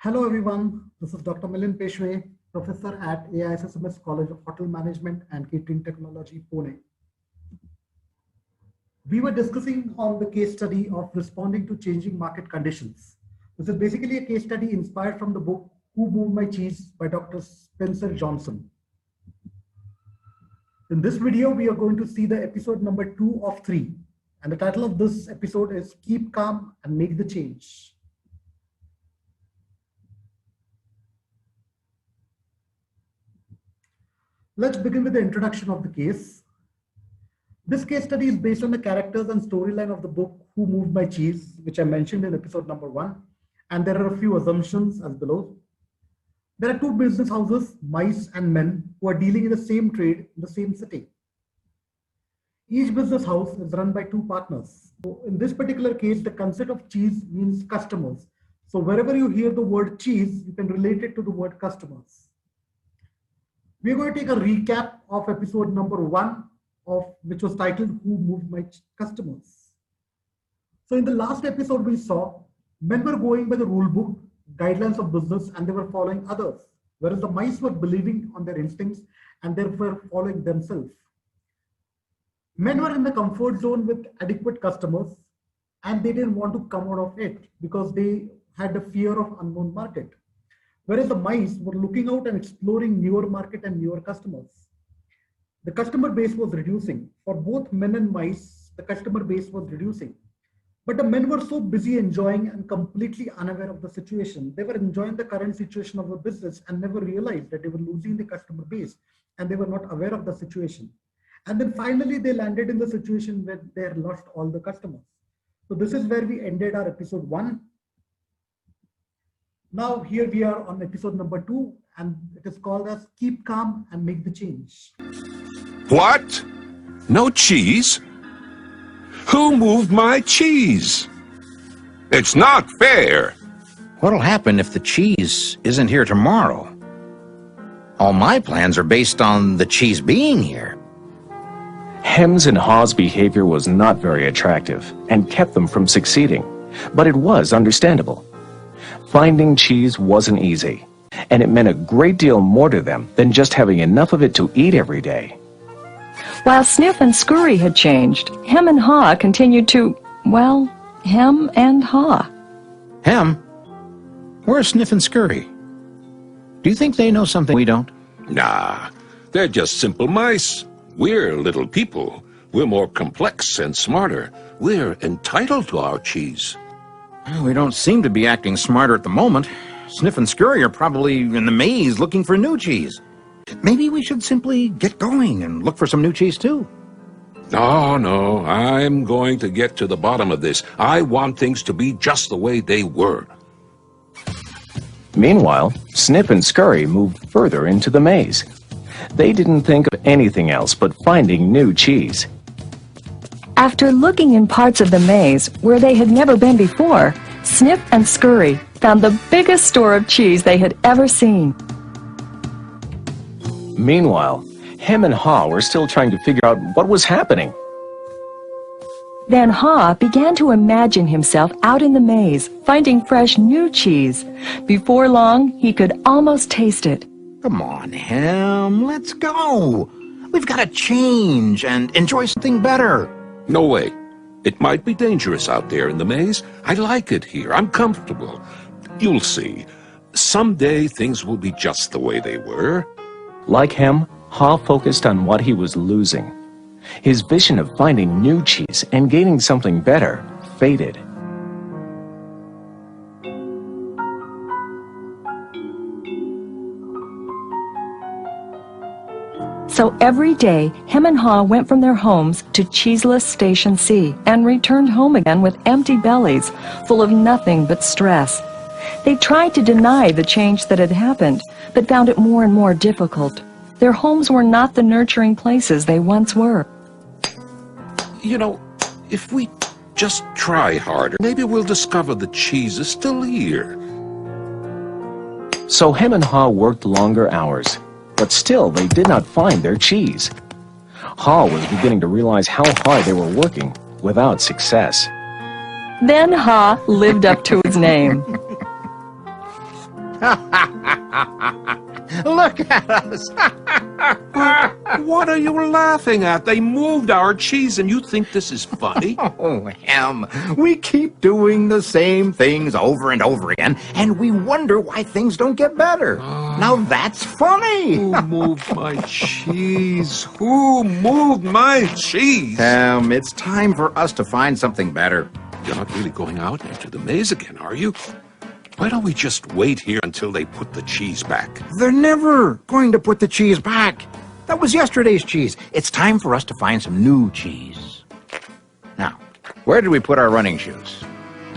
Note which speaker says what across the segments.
Speaker 1: Hello everyone, this is Dr. Milind Peshwe, Professor at AISSMS College of Hotel Management and Catering Technology, Pune. We were discussing on the case study of responding to changing market conditions. This is basically a case study inspired from the book Who Moved My Cheese by Dr. Spencer Johnson. In this video, we are going to see the episode number 2 of 3. And the title of this episode is Keep Calm and Make the Change. Let's begin with the introduction of the case. This case study is based on the characters and storyline of the book Who Moved My Cheese, which I mentioned in episode number 1. And there are a few assumptions as below. There are two business houses, mice and men, who are dealing in the same trade in the same city. Each business house is run by two partners. So in this particular case, the concept of cheese means customers. So wherever you hear the word cheese, you can relate it to the word customers. We're going to take a recap of episode number 1, which was titled Who Moved My Customers. So in the last episode, we saw men were going by the rule book, guidelines of business, and they were following others, whereas the mice were believing on their instincts and they were following themselves. Men were in the comfort zone with adequate customers, and they didn't want to come out of it because they had a fear of unknown market. Whereas the mice were looking out and exploring newer market and newer customers. The customer base was reducing. For both men and mice, the customer base was reducing. But the men were so busy enjoying and completely unaware of the situation. They were enjoying the current situation of the business and never realized that they were losing the customer base and they were not aware of the situation. And then finally, they landed in the situation where they had lost all the customers. So this is where we ended our episode 1. Now here we are on episode number 2, and it is called as Keep Calm and Make the Change.
Speaker 2: What? No cheese? Who moved my cheese? It's not fair.
Speaker 3: What'll happen if the cheese isn't here tomorrow? All my plans are based on the cheese being here.
Speaker 4: Hem's and Haw's behavior was not very attractive and kept them from succeeding, but it was understandable. Finding cheese wasn't easy, and it meant a great deal more to them than just having enough of it to eat every day.
Speaker 5: While Sniff and Scurry had changed, Hem and Haw continued to, well, hem and haw.
Speaker 3: Hem, where's Sniff and Scurry? Do you think they know something we don't?
Speaker 2: Nah, they're just simple mice. We're little people. We're more complex and smarter. We're entitled to our cheese.
Speaker 3: We don't seem to be acting smarter at the moment. Sniff and Scurry are probably in the maze looking for new cheese. Maybe we should simply get going and look for some new cheese too.
Speaker 2: No, I'm going to get to the bottom of this. I want things to be just the way they were.
Speaker 4: Meanwhile, Snip and Scurry moved further into the maze. They didn't think of anything else but finding new cheese.
Speaker 5: After looking in parts of the maze where they had never been before, Snip and Scurry found the biggest store of cheese they had ever seen.
Speaker 4: Meanwhile, Hem and Haw were still trying to figure out what was happening.
Speaker 5: Then Haw began to imagine himself out in the maze, finding fresh new cheese. Before long, he could almost taste it.
Speaker 3: Come on, Hem, let's go. We've got to change and enjoy something better.
Speaker 2: No way. It might be dangerous out there in the maze. I like it here. I'm comfortable. You'll see. Someday things will be just the way they were.
Speaker 4: Like Hem, Haw focused on what he was losing. His vision of finding new cheese and gaining something better faded.
Speaker 5: So every day, Hem and Haw went from their homes to cheeseless Station C and returned home again with empty bellies, full of nothing but stress. They tried to deny the change that had happened, but found it more and more difficult. Their homes were not the nurturing places they once were.
Speaker 2: You know, if we just try harder, maybe we'll discover the cheese is still here.
Speaker 4: So Hem and Haw worked longer hours, but still they did not find their cheese. Haw was beginning to realize how hard they were working without success.
Speaker 5: Then Haw lived up to his name.
Speaker 3: Look at us.
Speaker 2: What are you laughing at? They moved our cheese and you think this is funny?
Speaker 3: Oh, Hem, we keep doing the same things over and over again, and we wonder why things don't get better. Now that's funny.
Speaker 2: Who moved my cheese? Who moved my cheese?
Speaker 3: Hem, it's time for us to find something better.
Speaker 2: You're not really going out into the maze again, are you? Why don't we just wait here until they put the cheese back?
Speaker 3: They're never going to put the cheese back. That was yesterday's cheese. It's time for us to find some new cheese. Now, where did we put our running shoes?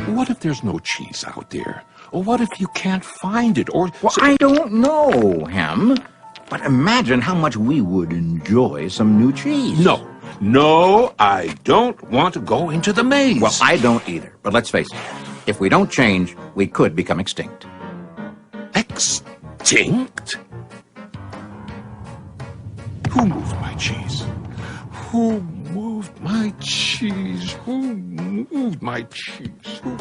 Speaker 2: What if there's no cheese out there? Or what if you can't find it? Or
Speaker 3: Well, I don't know, Hem. But imagine how much we would enjoy some new cheese.
Speaker 2: No, I don't want to go into the maze.
Speaker 3: Well, I don't either. But let's face it. If we don't change, we could become extinct.
Speaker 2: Extinct? Who moved my cheese? Who moved my cheese? Who moved my cheese? Who...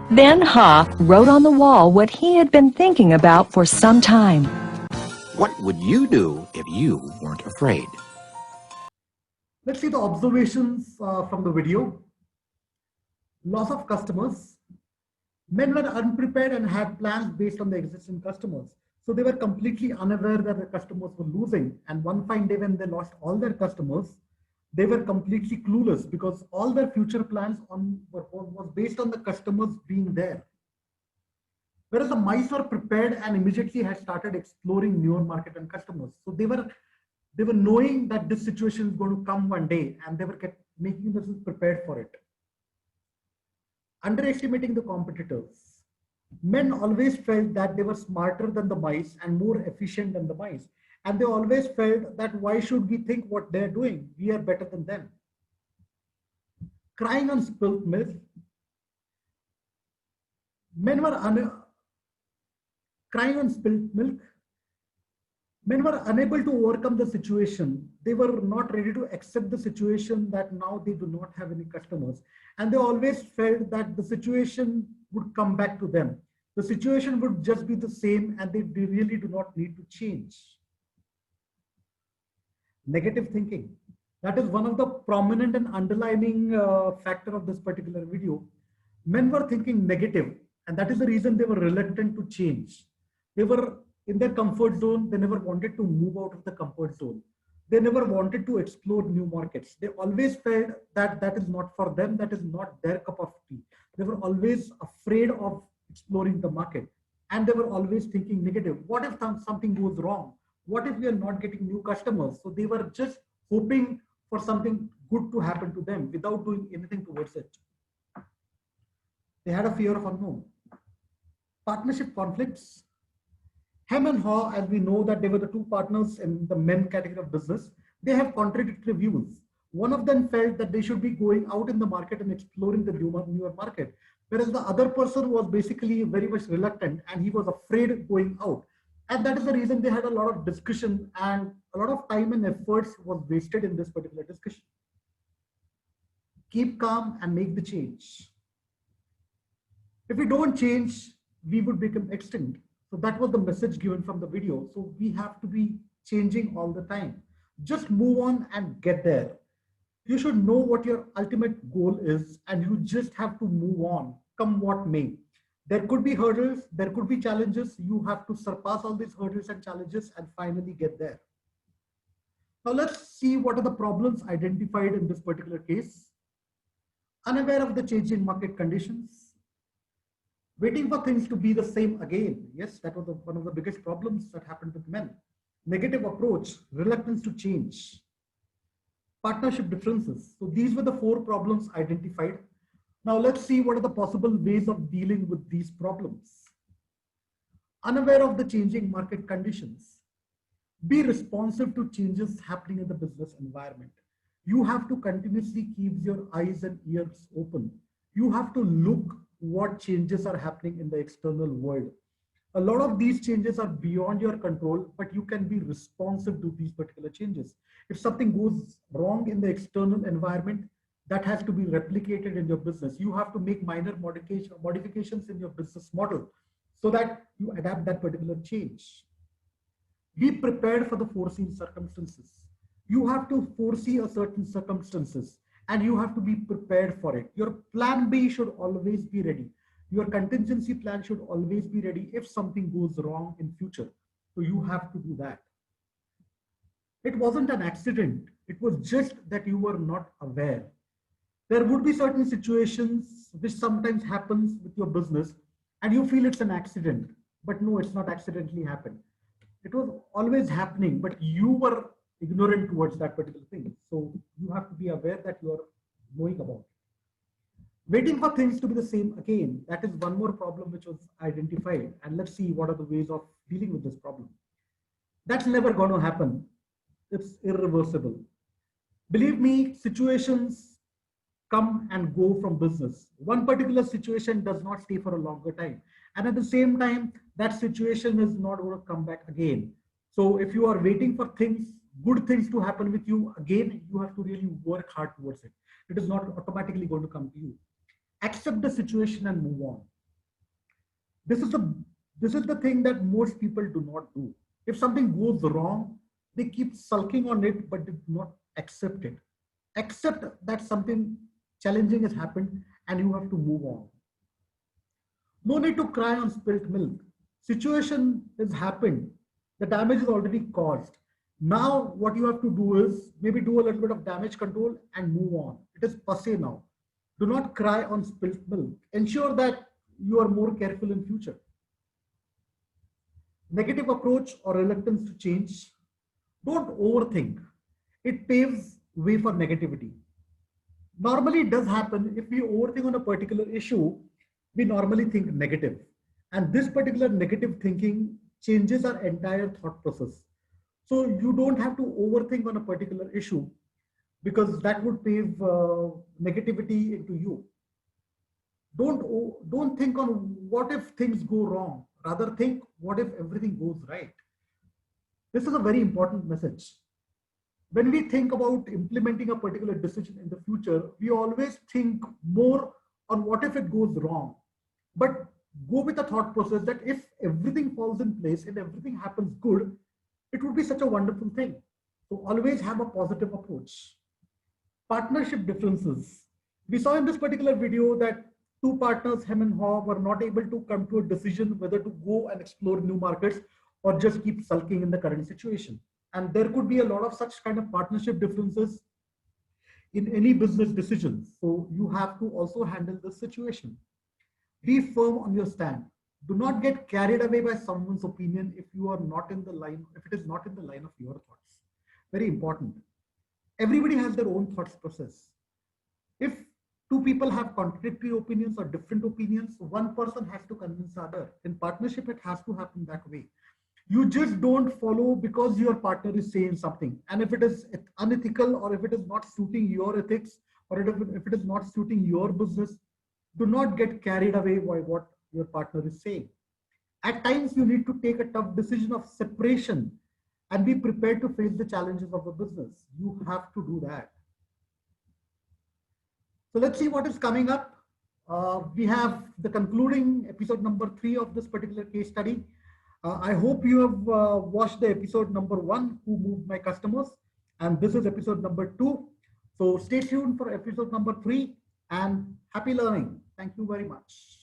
Speaker 5: Then Ha wrote on the wall what he had been thinking about for some time.
Speaker 3: What would you do if you weren't afraid?
Speaker 1: Let's see the observations from the video. Loss of customers. Men were unprepared and had plans based on the existing customers. So they were completely unaware that the customers were losing. And one fine day when they lost all their customers, they were completely clueless because all their future plans was based on the customers being there. Whereas the mice were prepared and immediately had started exploring newer market and customers. So they were knowing that this situation is going to come one day and they were making themselves prepared for it. Underestimating the competitors. Men always felt that they were smarter than the mice and more efficient than the mice. And they always felt that why should we think what they're doing? We are better than them. Crying on spilt milk. Men were crying on spilt milk. Men were unable to overcome the situation. They were not ready to accept the situation that now they do not have any customers. And they always felt that the situation would come back to them. The situation would just be the same and they really do not need to change. Negative thinking. That is one of the prominent and underlining factor of this particular video. Men were thinking negative, and that is the reason they were reluctant to change. They were in their comfort zone. They never wanted to move out of the comfort zone. They never wanted to explore new markets. They always felt that that is not for them. That is not their cup of tea. They were always afraid of exploring the market. And they were always thinking negative. What if something goes wrong? What if we are not getting new customers? So they were just hoping for something good to happen to them without doing anything towards it. They had a fear of unknown. Partnership conflicts. Hem and Haw, as we know that they were the two partners in the men category of business, they have contradictory views. One of them felt that they should be going out in the market and exploring the newer market, whereas the other person was basically very much reluctant and he was afraid of going out. And that is the reason they had a lot of discussion and a lot of time and efforts was wasted in this particular discussion. Keep calm and make the change. If we don't change, we would become extinct. So that was the message given from the video. So we have to be changing all the time. Just move on and get there. You should know what your ultimate goal is and you just have to move on, come what may. There could be hurdles, there could be challenges. You have to surpass all these hurdles and challenges and finally get there. Now let's see what are the problems identified in this particular case. Unaware of the changing market conditions. Waiting for things to be the same again. Yes, that was one of the biggest problems that happened with men. Negative approach, reluctance to change. Partnership differences. So these were the 4 problems identified. Now let's see what are the possible ways of dealing with these problems. Unaware of the changing market conditions. Be responsive to changes happening in the business environment. You have to continuously keep your eyes and ears open. You have to look what changes are happening in the external world. A lot of these changes are beyond your control, but you can be responsive to these particular changes. If something goes wrong in the external environment, that has to be replicated in your business. You have to make minor modifications in your business model so that you adapt that particular change. Be prepared for the foreseen circumstances. You have to foresee a certain circumstances and you have to be prepared for it. Your plan B should always be ready. Your contingency plan should always be ready if something goes wrong in future. So you have to do that. It wasn't an accident. It was just that you were not aware. There would be certain situations which sometimes happens with your business and you feel it's an accident, but no, it's not accidentally happened. It was always happening, but you were ignorant towards that particular thing. So you have to be aware that you are knowing about it. Waiting for things to be the same again, that is one more problem which was identified. And let's see what are the ways of dealing with this problem. That's never going to happen. It's irreversible. Believe me, situations come and go from business. One particular situation does not stay for a longer time. And at the same time, that situation is not going to come back again. So if you are waiting for things, good things to happen with you, again, you have to really work hard towards it. It is not automatically going to come to you. Accept the situation and move on. This is the thing that most people do not do. If something goes wrong, they keep sulking on it, but do not accept it. Accept that something challenging has happened and you have to move on. No need to cry on spilt milk. Situation has happened. The damage is already caused. Now what you have to do is maybe do a little bit of damage control and move on. It is passé now. Do not cry on spilt milk. Ensure that you are more careful in future. Negative approach or reluctance to change. Don't overthink. It paves way for negativity. Normally it does happen if we overthink on a particular issue, we normally think negative. And this particular negative thinking changes our entire thought process. So you don't have to overthink on a particular issue because that would pave negativity into you. Don't think on what if things go wrong. Rather think what if everything goes right. This is a very important message. When we think about implementing a particular decision in the future, we always think more on what if it goes wrong. But go with the thought process that if everything falls in place and everything happens good, it would be such a wonderful thing. So always have a positive approach. Partnership differences. We saw in this particular video that two partners, Hem and Haw, were not able to come to a decision whether to go and explore new markets or just keep sulking in the current situation. And there could be a lot of such kind of partnership differences in any business decisions. So you have to also handle this situation. Be firm on your stand. Do not get carried away by someone's opinion if you are not in the line, if it is not in the line of your thoughts. Very important. Everybody has their own thoughts process. If two people have contradictory opinions or different opinions, one person has to convince the other. In partnership, it has to happen that way. You just don't follow because your partner is saying something. And if it is unethical or if it is not suiting your ethics or if it is not suiting your business, do not get carried away by what your partner is saying. At times, you need to take a tough decision of separation and be prepared to face the challenges of the business. You have to do that. So let's see what is coming up. We have the concluding episode number 3 of this particular case study. I hope you have watched the episode number 1, Who Moved My Customers? And this is episode number 2. So stay tuned for episode number 3 and happy learning. Thank you very much.